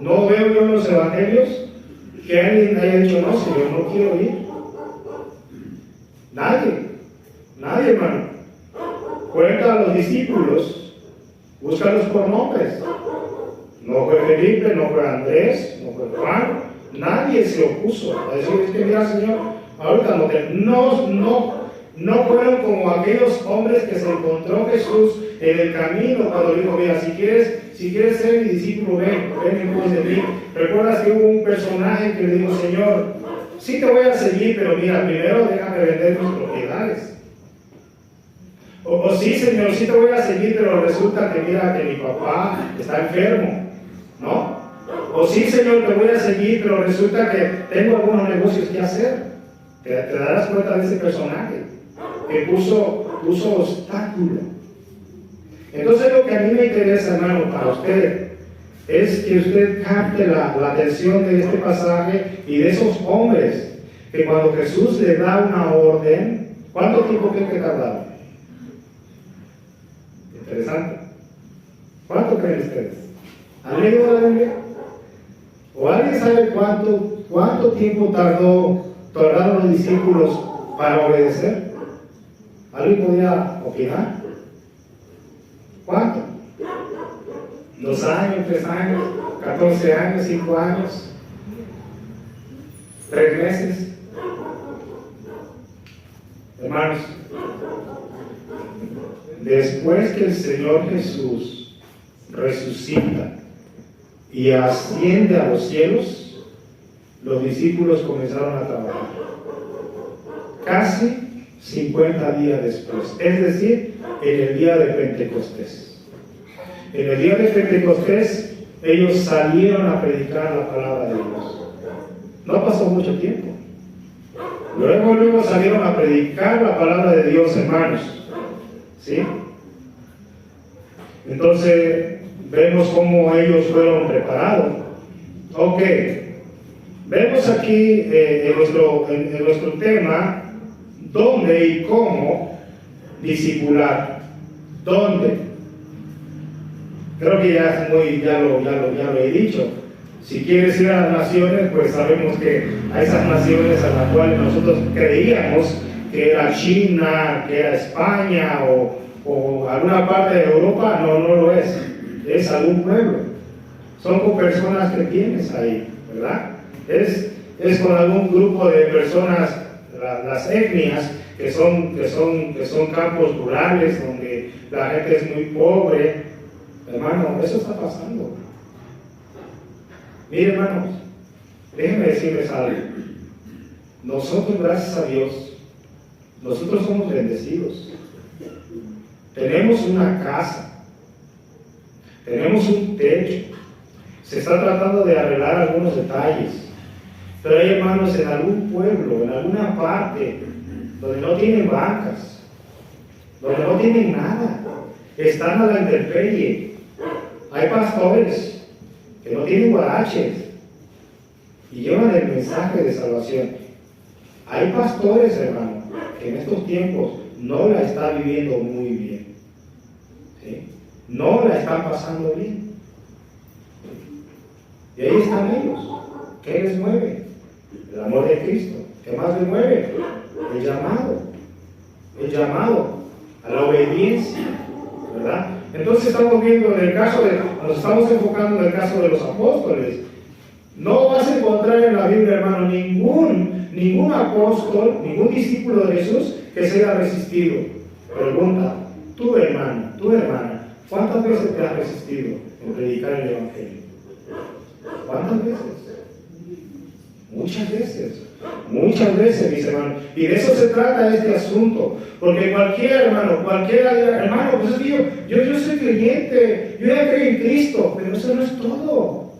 No veo yo en los evangelios que alguien haya dicho, no, Señor, no quiero ir. Nadie, hermano. Cuenta a los discípulos, búscalos por nombres. No fue Felipe, no fue Andrés, no fue Juan. Nadie se opuso a decir, es que mira, Señor, ahorita no fueron como aquellos hombres que se encontró Jesús en el camino cuando dijo, mira, si quieres ser mi discípulo, ven en pos de mí. ¿Recuerdas que hubo un personaje que le dijo, Señor, sí te voy a seguir, pero mira, primero déjame vender mis propiedades? O sí, Señor, sí te voy a seguir, pero resulta que mira que mi papá está enfermo, ¿no? O sí, Señor, te voy a seguir, pero resulta que tengo algunos negocios que hacer. Te darás cuenta de ese personaje que puso obstáculo. Entonces lo que a mí me interesa, hermano, para usted, es que usted capte la atención de este pasaje y de esos hombres, que cuando Jesús le da una orden, ¿cuánto tiempo creen que tardaron? Interesante. ¿Cuánto creen ustedes? ¿Han leído la Biblia? ¿O alguien sabe cuánto tiempo tardaron los discípulos para obedecer? ¿Alguien podía opinar? ¿Cuánto? 2 años, 3 años, 14 años, 5 años, 3 meses. Hermanos, después que el Señor Jesús resucita y asciende a los cielos, los discípulos comenzaron a trabajar. Casi 50 días después, es decir, en el día de Pentecostés. En el día de Pentecostés, ellos salieron a predicar la palabra de Dios. No pasó mucho tiempo. Luego salieron a predicar la palabra de Dios, hermanos. ¿Sí? Entonces, vemos cómo ellos fueron preparados. Ok. Vemos aquí en nuestro tema, dónde y cómo discipular. ¿Dónde? Creo que ya lo he dicho. Si quieres ir a las naciones, pues sabemos que a esas naciones a las cuales nosotros creíamos que era China, que era España o alguna parte de Europa, no lo es. Es algún pueblo. Son con personas que tienes ahí, ¿verdad? Es con algún grupo de personas, las etnias, que son campos rurales donde la gente es muy pobre. Hermano, eso está pasando. Miren, hermanos, déjenme decirles algo. Nosotros, gracias a Dios, nosotros somos bendecidos. Tenemos una casa, tenemos un techo, se está tratando de arreglar algunos detalles, pero hay hermanos en algún pueblo, en alguna parte, donde no tienen bancas, donde no tienen nada, están a la intemperie. Hay pastores que no tienen guaraches y llevan el mensaje de salvación. Hay pastores, hermano, que en estos tiempos no la está viviendo muy bien. ¿sí? No la están pasando bien. Y ahí están ellos. ¿Qué les mueve? El amor de Cristo. ¿Qué más les mueve? El llamado a la obediencia, ¿verdad? Entonces estamos viendo en el caso nos estamos enfocando en el caso de los apóstoles. No vas a encontrar en la Biblia, hermano, ningún apóstol, ningún discípulo de Jesús que se haya resistido. Pregunta, tú hermano, tu hermana, ¿cuántas veces te has resistido en predicar el Evangelio? ¿Cuántas veces? Muchas veces, mis hermanos. Y de eso se trata este asunto. Porque cualquier hermano, pues es que yo soy creyente, yo ya creo en Cristo, pero eso no es todo.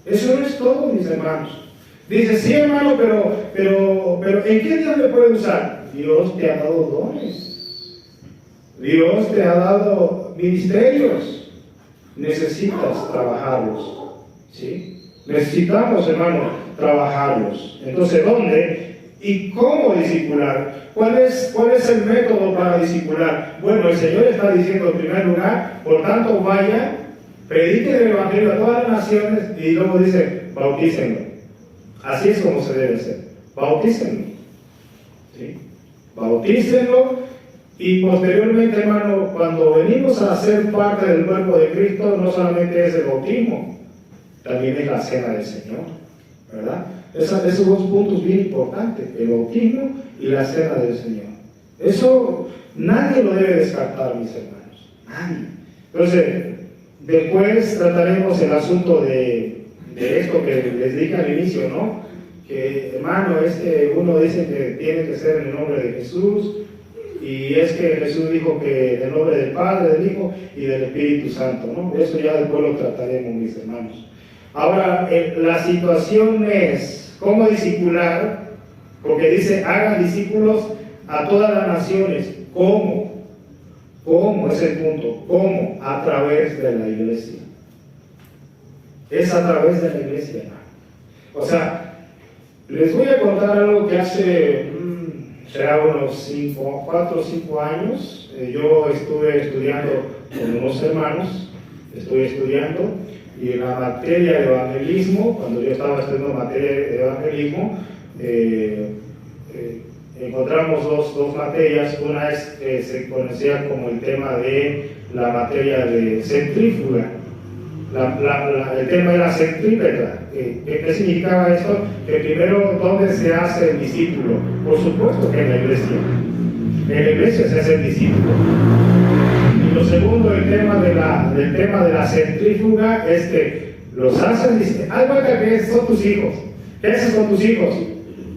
Eso no es todo, mis hermanos. Dice, sí, hermano, pero ¿en qué Dios me puede usar? Dios te ha dado dones. Dios te ha dado ministerios. Necesitas trabajarlos. ¿Sí? Necesitamos, hermano, trabajarlos. Entonces, ¿dónde y cómo discipular? ¿Cuál es el método para discipular? Bueno, el Señor está diciendo en primer lugar, por tanto, vaya, prediquen el Evangelio a todas las naciones, y luego dice, bautícenlo. Así es como se debe hacer. Bautícenlo. ¿Sí? Bautícenlo, y posteriormente, hermano, cuando venimos a ser parte del cuerpo de Cristo, no solamente es el bautismo, también es la cena del Señor, ¿verdad? Esos dos puntos bien importantes, el bautismo y la cena del Señor. Eso nadie lo debe descartar, mis hermanos, nadie. Entonces, después trataremos el asunto de esto que les dije al inicio, ¿no? Que, hermano, uno dice que tiene que ser en el nombre de Jesús, y es que Jesús dijo que en el nombre del Padre, del Hijo y del Espíritu Santo, ¿no? Eso ya después lo trataremos, mis hermanos. Ahora, la situación es cómo discipular, porque dice, hagan discípulos a todas las naciones. ¿Cómo? ¿Cómo es el punto? ¿Cómo? A través de la iglesia. Es a través de la iglesia, hermano. O sea, les voy a contar algo que hace, será unos 4 o 5 años. Yo estuve estudiando con unos hermanos, y en la materia de evangelismo, cuando yo estaba estudiando materia de evangelismo, encontramos dos materias. Una es que se conocía como el tema de la materia de centrífuga. El tema era centrípeta. ¿Qué significaba esto? Que primero, ¿dónde se hace el discípulo? Por supuesto que en la iglesia. En la iglesia se hace el discípulo. Y lo segundo, del tema de la centrífuga, es que los hacen, haz cuenta que son tus hijos. ¿Qué haces con tus hijos?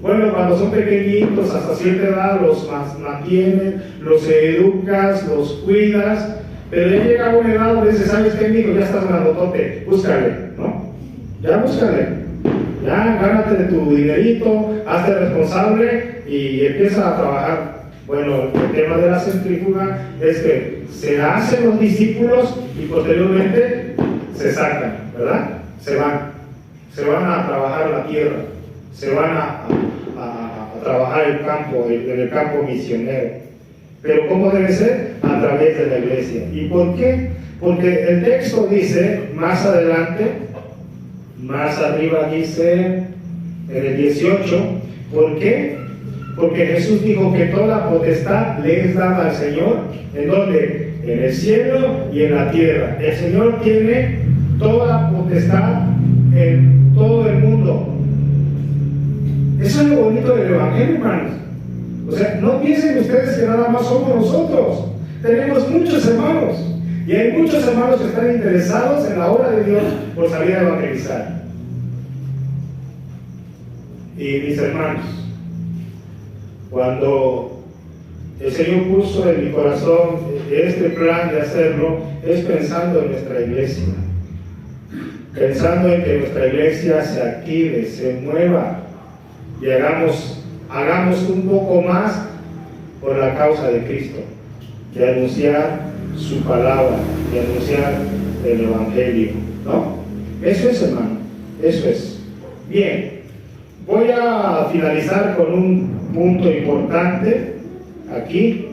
Bueno, cuando son pequeñitos, hasta cierta edad, los mantienes, los educas, los cuidas, pero ya llega a una edad donde dices, ¿sabes qué, hijo? Ya estás grandotote, búscale, ¿no? Ya búscale, ya gánate de tu dinerito, hazte responsable y empieza a trabajar. Bueno, el tema de la centrífuga es que se hacen los discípulos y posteriormente se sacan, ¿verdad? Se van a trabajar la tierra, se van a trabajar en el campo misionero. Pero ¿cómo debe ser? A través de la iglesia. ¿Y por qué? Porque el texto dice, más adelante, más arriba dice, en el 18, ¿por qué? Porque Jesús dijo que toda potestad le es dada al Señor. ¿En dónde? En el cielo y en la tierra. El Señor tiene toda potestad en todo el mundo. Eso es lo bonito del Evangelio, hermanos. O sea, no piensen ustedes que nada más somos nosotros. Tenemos muchos hermanos. Y hay muchos hermanos que están interesados en la obra de Dios por salir a evangelizar. Y mis hermanos, cuando el Señor puso en mi corazón este plan de hacerlo, es pensando en nuestra iglesia. Pensando en que nuestra iglesia se active, se mueva y hagamos un poco más por la causa de Cristo, de anunciar su palabra, de anunciar el Evangelio, ¿no? Eso es, hermano, eso es. Bien, voy a finalizar con un punto importante aquí.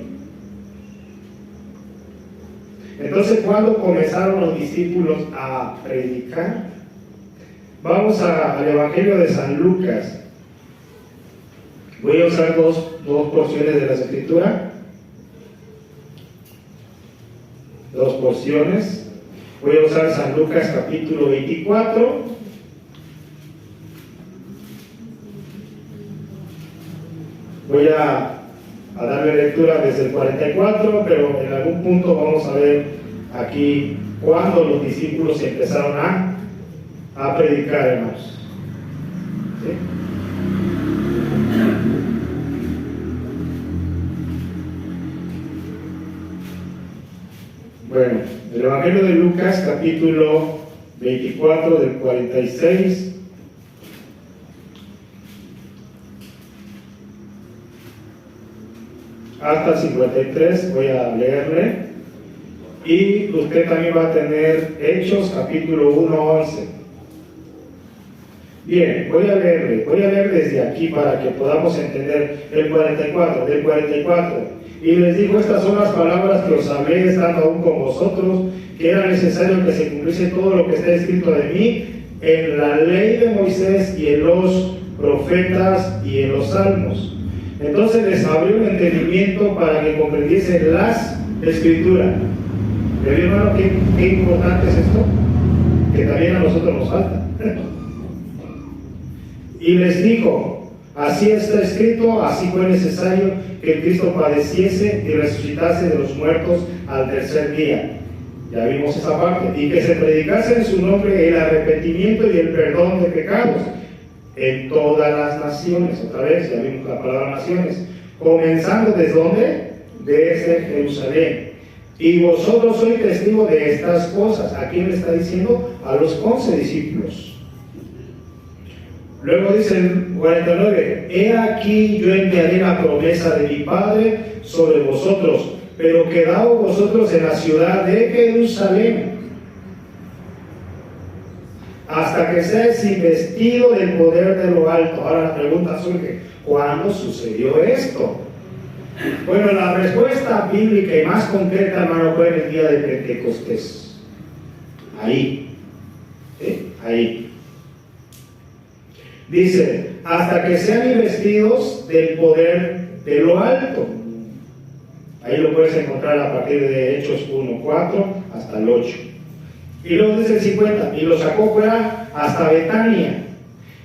Entonces, ¿cuándo comenzaron los discípulos a predicar? Vamos al Evangelio de San Lucas. Voy a usar dos porciones de la Escritura. Dos porciones. Voy a usar San Lucas capítulo 24. Voy a darle lectura desde el 44, pero en algún punto vamos a ver aquí cuando los discípulos empezaron a predicar, hermanos. ¿Sí? Bueno, el Evangelio de Lucas, capítulo 24, del 46 hasta el 53, voy a leerle. Y usted también va a tener Hechos, capítulo 1, 11. Bien, voy a leer desde aquí para que podamos entender el 44, del 44. Y les dijo: estas son las palabras que os hablé estando aún con vosotros, que era necesario que se cumpliese todo lo que está escrito de mí en la ley de Moisés y en los profetas y en los salmos. Entonces les abrió el entendimiento para que comprendiesen las escrituras. ¿Ve, hermano, qué importante es esto? Que también a nosotros nos falta. Y les dijo: así está escrito, así fue necesario que el Cristo padeciese y resucitase de los muertos al tercer día. Ya vimos esa parte. Y que se predicase en su nombre el arrepentimiento y el perdón de pecados en todas las naciones. Otra vez, ya vimos la palabra naciones. Comenzando ¿desde dónde? Desde Jerusalén. Y vosotros sois testigos de estas cosas. ¿A quién le está diciendo? A los 11 discípulos. Luego dice el 49: he aquí yo enviaré la promesa de mi Padre sobre vosotros, pero quedaos vosotros en la ciudad de Jerusalén, hasta que seáis investido del poder de lo alto. Ahora la pregunta surge: ¿cuándo sucedió esto? Bueno, la respuesta bíblica y más concreta, hermano, fue en el día de Pentecostés. Ahí. ¿Sí? Ahí. Dice: hasta que sean investidos del poder de lo alto. Ahí lo puedes encontrar a partir de Hechos 1:4 hasta el 8. Y luego dice el 50: y los sacó fuera hasta Betania,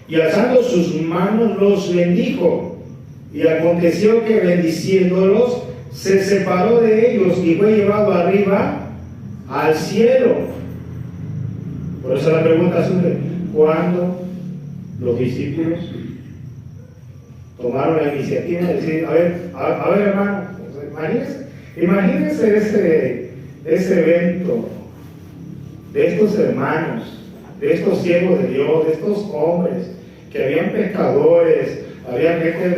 y alzando sus manos los bendijo. Y aconteció que bendiciéndolos se separó de ellos y fue llevado arriba al cielo. Por eso la pregunta surge: ¿cuándo los discípulos tomaron la iniciativa de decir: a ver hermano, imagínense ese evento de estos hermanos, de estos siervos de Dios, de estos hombres, que habían pescadores, había gente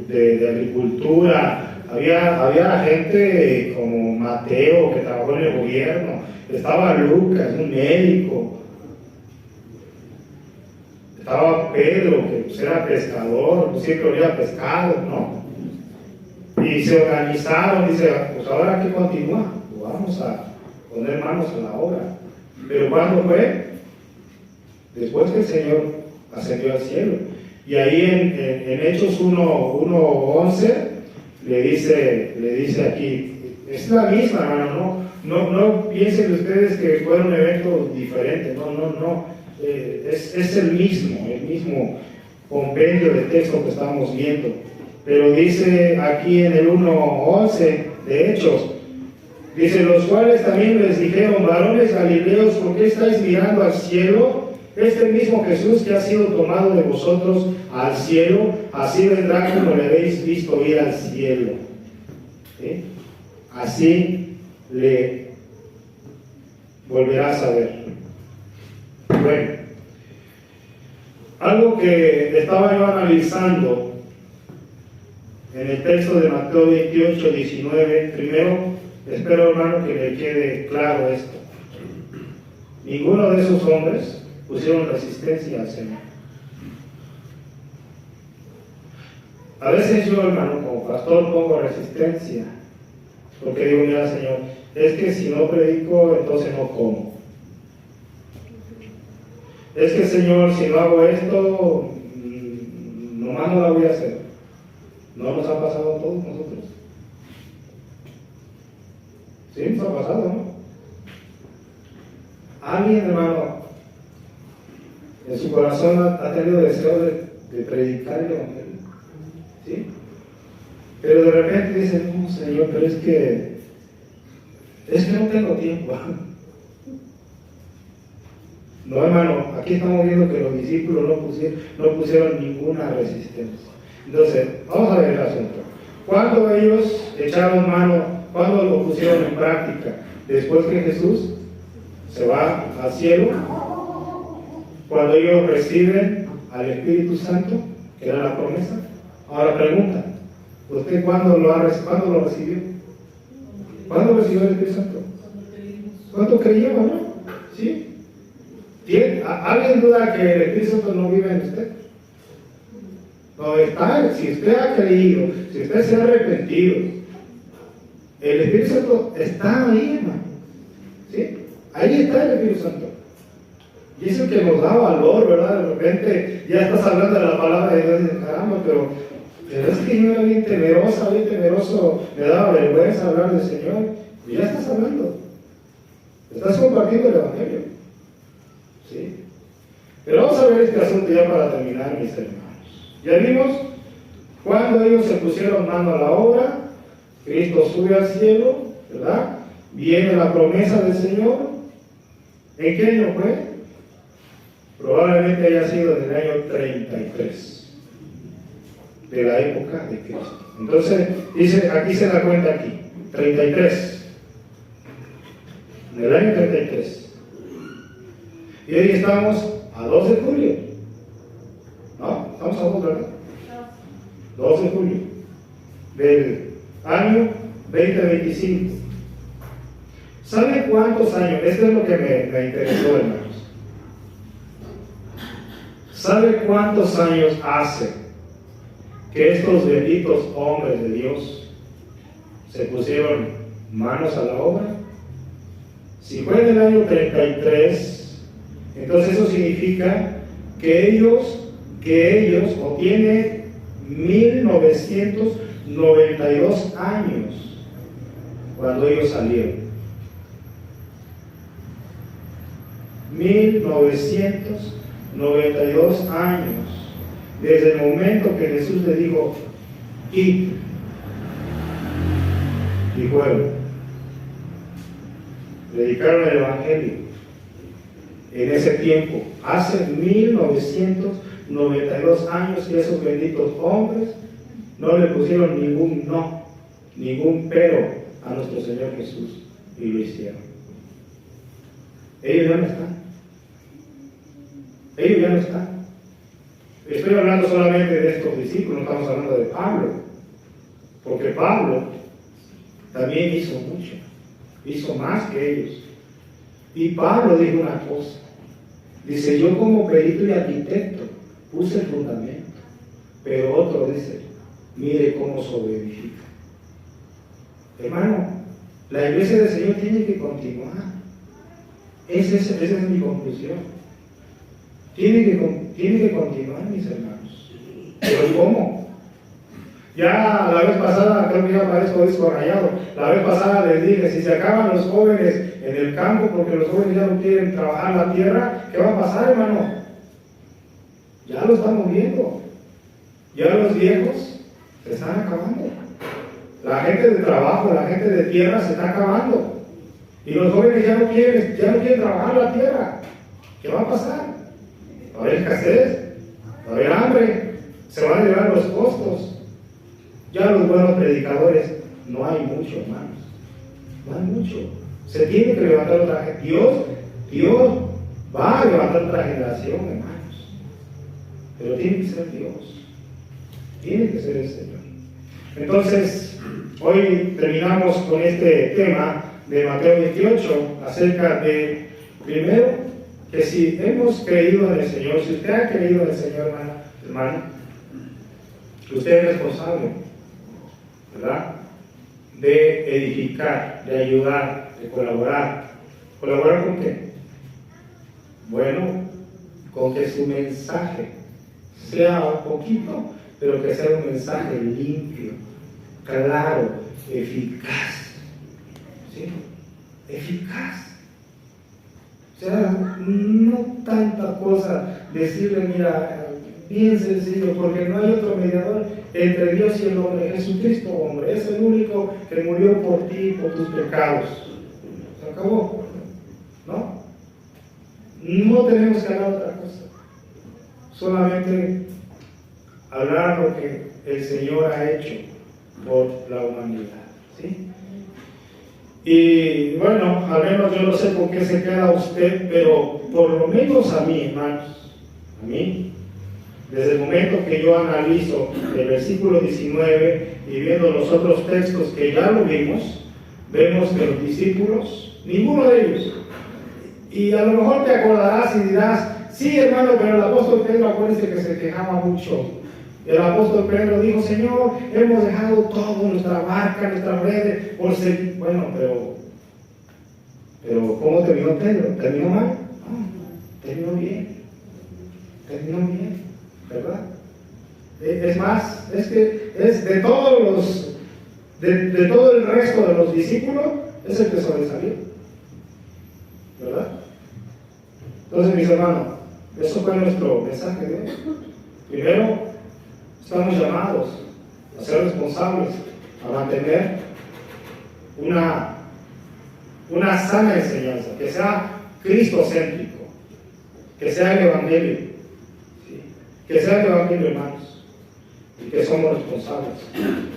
de agricultura, había gente como Mateo, que trabajó en el gobierno, estaba Lucas, un médico, estaba Pedro, que pues era pescador, pues siempre había pescado, ¿no? Y se organizaron, dice: pues ahora ¿qué continúa? Pues vamos a poner manos a la obra. Pero ¿cuándo fue? Después que el Señor ascendió al cielo. Y ahí en Hechos 1:11 le dice aquí, es la misma, hermano, no piensen ustedes que fueron eventos diferentes, no, es el mismo compendio de texto que estamos viendo. Pero dice aquí en el 1:11 de Hechos, dice: los cuales también les dijeron: varones galileos, ¿por qué estáis mirando al cielo? Este mismo Jesús que ha sido tomado de vosotros al cielo, así vendrá como le habéis visto ir al cielo. ¿Sí? Así le volverás a ver. Bueno, algo que estaba yo analizando en el texto de Mateo 28:19, primero, espero, hermano, que le quede claro esto. Ninguno de esos hombres pusieron resistencia al Señor. A veces yo, hermano, como pastor pongo resistencia, porque digo: mira, Señor, es que si no predico, entonces no como. Es que, Señor, si no hago esto, nomás no la voy a hacer. ¿No nos ha pasado a todos nosotros? Sí, nos ha pasado, ¿no? Alguien, hermano, en su corazón ha tenido deseo de predicar el Evangelio, ¿sí? Pero de repente dice, no, Señor, pero es que no tengo tiempo. No, hermano, aquí estamos viendo que los discípulos no pusieron ninguna resistencia. Entonces, vamos a ver el asunto. ¿Cuándo ellos echaron mano? ¿Cuándo lo pusieron en práctica? Después que Jesús se va al cielo, cuando ellos reciben al Espíritu Santo, que era la promesa. Ahora pregunta, ¿usted cuándo lo recibió? ¿Cuándo recibió el Espíritu Santo? ¿Cuánto creíamos, no? ¿Sí? ¿Alguien duda que el Espíritu Santo no vive en usted? No está, si usted ha creído, si usted se ha arrepentido, el Espíritu Santo está ahí, hermano. ¿Sí? Ahí está el Espíritu Santo. Y eso que nos da valor, ¿verdad? De repente ya estás hablando de la palabra de Dios y dices, caramba, pero es que yo era bien temeroso, me daba vergüenza hablar del Señor. Y ya estás hablando. Estás compartiendo el Evangelio. ¿Sí? Pero vamos a ver este asunto ya para terminar, mis hermanos. Ya vimos cuando ellos se pusieron mano a la obra, Cristo sube al cielo, ¿verdad? Viene la promesa del Señor. ¿En qué año fue? Probablemente haya sido en el año 33 de la época de Cristo. Entonces, dice, aquí se da cuenta aquí, 33. En el año 33. Y hoy estamos a 2 de julio. ¿No? Estamos a 2, ¿verdad? 2 de julio del año 2025. ¿Sabe cuántos años? Esto es lo que me interesó, hermanos. ¿Sabe cuántos años hace que estos benditos hombres de Dios se pusieron manos a la obra? Si fue en el año 33, entonces eso significa que ellos tienen 1992 años cuando ellos salieron. 1992 años desde el momento que Jesús le dijo, id, y fueron. Predicaron el Evangelio. En ese tiempo, hace 1992 años, que esos benditos hombres no le pusieron ningún pero a nuestro Señor Jesús, y lo hicieron. Ellos ya no están. Ellos ya no están. Estoy hablando solamente de estos discípulos, no estamos hablando de Pablo, porque Pablo también hizo mucho, hizo más que ellos. Y Pablo dijo una cosa, dice, yo como perito y arquitecto puse el fundamento, pero otro dice, mire cómo sobreedifica. Hermano, la iglesia del Señor tiene que continuar. Esa es mi conclusión. Tiene que continuar, mis hermanos. ¿Pero cómo? Ya la vez pasada, creo que ya parezco disco rayado, la vez pasada les dije, si se acaban los jóvenes en el campo porque los jóvenes ya no quieren trabajar la tierra, ¿qué va a pasar, hermano? Ya lo estamos viendo. Ya los viejos se están acabando. La gente de trabajo, la gente de tierra se está acabando. Y los jóvenes ya no quieren trabajar la tierra. ¿Qué va a pasar? Va a haber escasez, va a haber hambre, se van a elevar los costos. Ya los buenos predicadores no hay mucho, hermanos. No hay mucho. Se tiene que levantar otra generación. Dios va a levantar otra generación, hermanos. Pero tiene que ser Dios. Tiene que ser el Señor. Entonces, hoy terminamos con este tema de Mateo 28 acerca de, primero, que si hemos creído en el Señor, si usted ha creído en el Señor, hermano, usted es responsable, ¿verdad? de edificar, de ayudar, de colaborar. ¿Colaborar con qué? Bueno, con que su mensaje sea un poquito, pero que sea un mensaje limpio, claro, eficaz. ¿Sí? Eficaz. O sea, no tanta cosa decirle, mira, bien sencillo, porque no hay otro mediador entre Dios y el hombre. Jesucristo, hombre, es el único que murió por ti y por tus pecados. Se acabó, ¿no? No tenemos que hablar otra cosa. Solamente hablar lo que el Señor ha hecho por la humanidad, ¿sí? Y bueno, al menos yo no sé con qué se queda usted, pero por lo menos a mí, hermanos, a mí, desde el momento que yo analizo el versículo 19 y viendo los otros textos que ya lo vimos, vemos que los discípulos, ninguno de ellos, y a lo mejor te acordarás y dirás, sí, hermano, pero el apóstol Pedro, acuérdense que se quejaba mucho. El apóstol Pedro dijo, Señor, hemos dejado todo, nuestra barca, nuestra red, por seguir. Bueno, pero ¿cómo terminó Pedro? ¿Terminó mal? No, terminó bien. Terminó bien, ¿verdad? Es más, es que es de todos los, de todo el resto de los discípulos, es el que sobresalió, ¿verdad? Entonces, mis hermanos, eso fue nuestro mensaje de hoy. Primero, estamos llamados a ser responsables, a mantener una sana enseñanza, que sea cristocéntrico, que sea el Evangelio, ¿sí? Que sea el Evangelio, hermanos, y que somos responsables.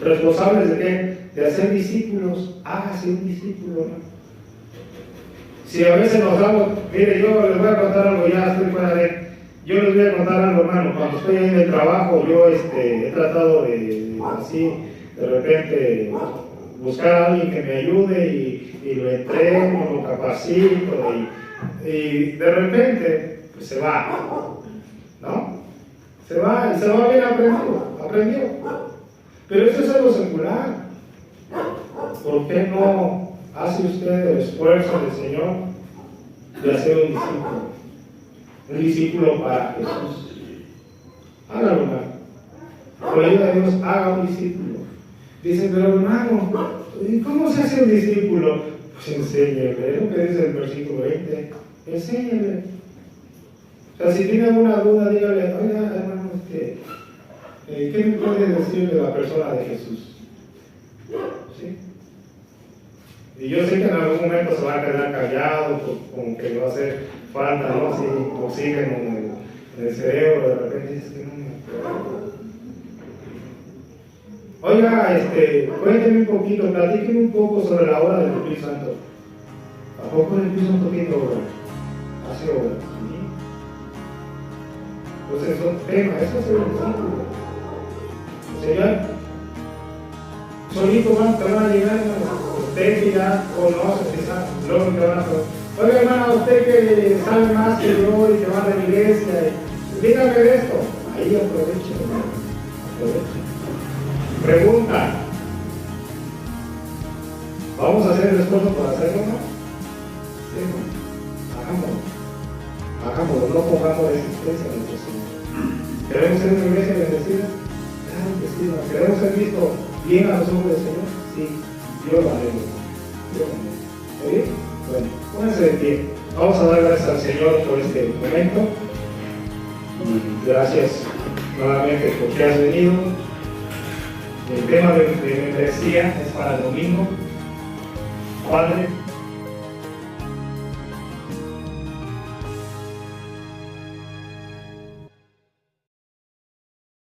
¿Responsables de qué? De hacer discípulos. Hágase un discípulo, hermano. Si a veces nos damos, mire, yo les voy a contar algo, ya estoy fuera de. Yo les voy a contar algo, hermano. Cuando estoy ahí en el trabajo, yo he tratado de así, de repente, buscar a alguien que me ayude y lo entreno, lo capacito, y de repente, pues se va, ¿no? Se va bien aprendió. Pero eso es algo secular. ¿Por qué no hace usted el esfuerzo del Señor de hacer un discípulo? Un discípulo para Jesús. Hágalo, hermano. Con la ayuda de Dios, haga un discípulo. Dicen, pero hermano, ¿cómo se hace un discípulo? Pues enséñele, es lo que dice el versículo 20. Enséñele. O sea, si tiene alguna duda, dígale, oiga, hermano, ¿qué me puede decir de la persona de Jesús? ¿Sí? Y yo sé que en algún momento se va a quedar callado, como que le va a hacer falta, ¿no? Así, oxígeno en el cerebro, de repente dices que no me acuerdo. Oiga, cuénteme un poquito, platíqueme un poco sobre la obra del Espíritu Santo. ¿A poco el Espíritu Santo tiene obra? Hace obra. ¿Sí? Pues eso es un tema, eso es el discípulo. Señor, solito te van a llegar, hermano. Usted que ya conoce, quizás, luego te van a preguntar. Oiga, hermano, usted que sabe más que yo y que va a la iglesia, dígame de esto. Ahí aproveche, hermano. Aproveche. Pregunta. ¿Vamos a hacer el esfuerzo para hacerlo, no? Sí, no. Hagámoslo. No pongamos resistencia a nuestro Señor. ¿Queremos ser una iglesia bendecida? Claro que sí. ¿Queremos ser vistos bien a los ojos del Señor? Sí. Dios lo haremos. ¿Oye? Bueno, pónganse de pie. Vamos a dar gracias al Señor por este momento. Y gracias nuevamente porque has venido. El tema de membresía es para el domingo. Padre,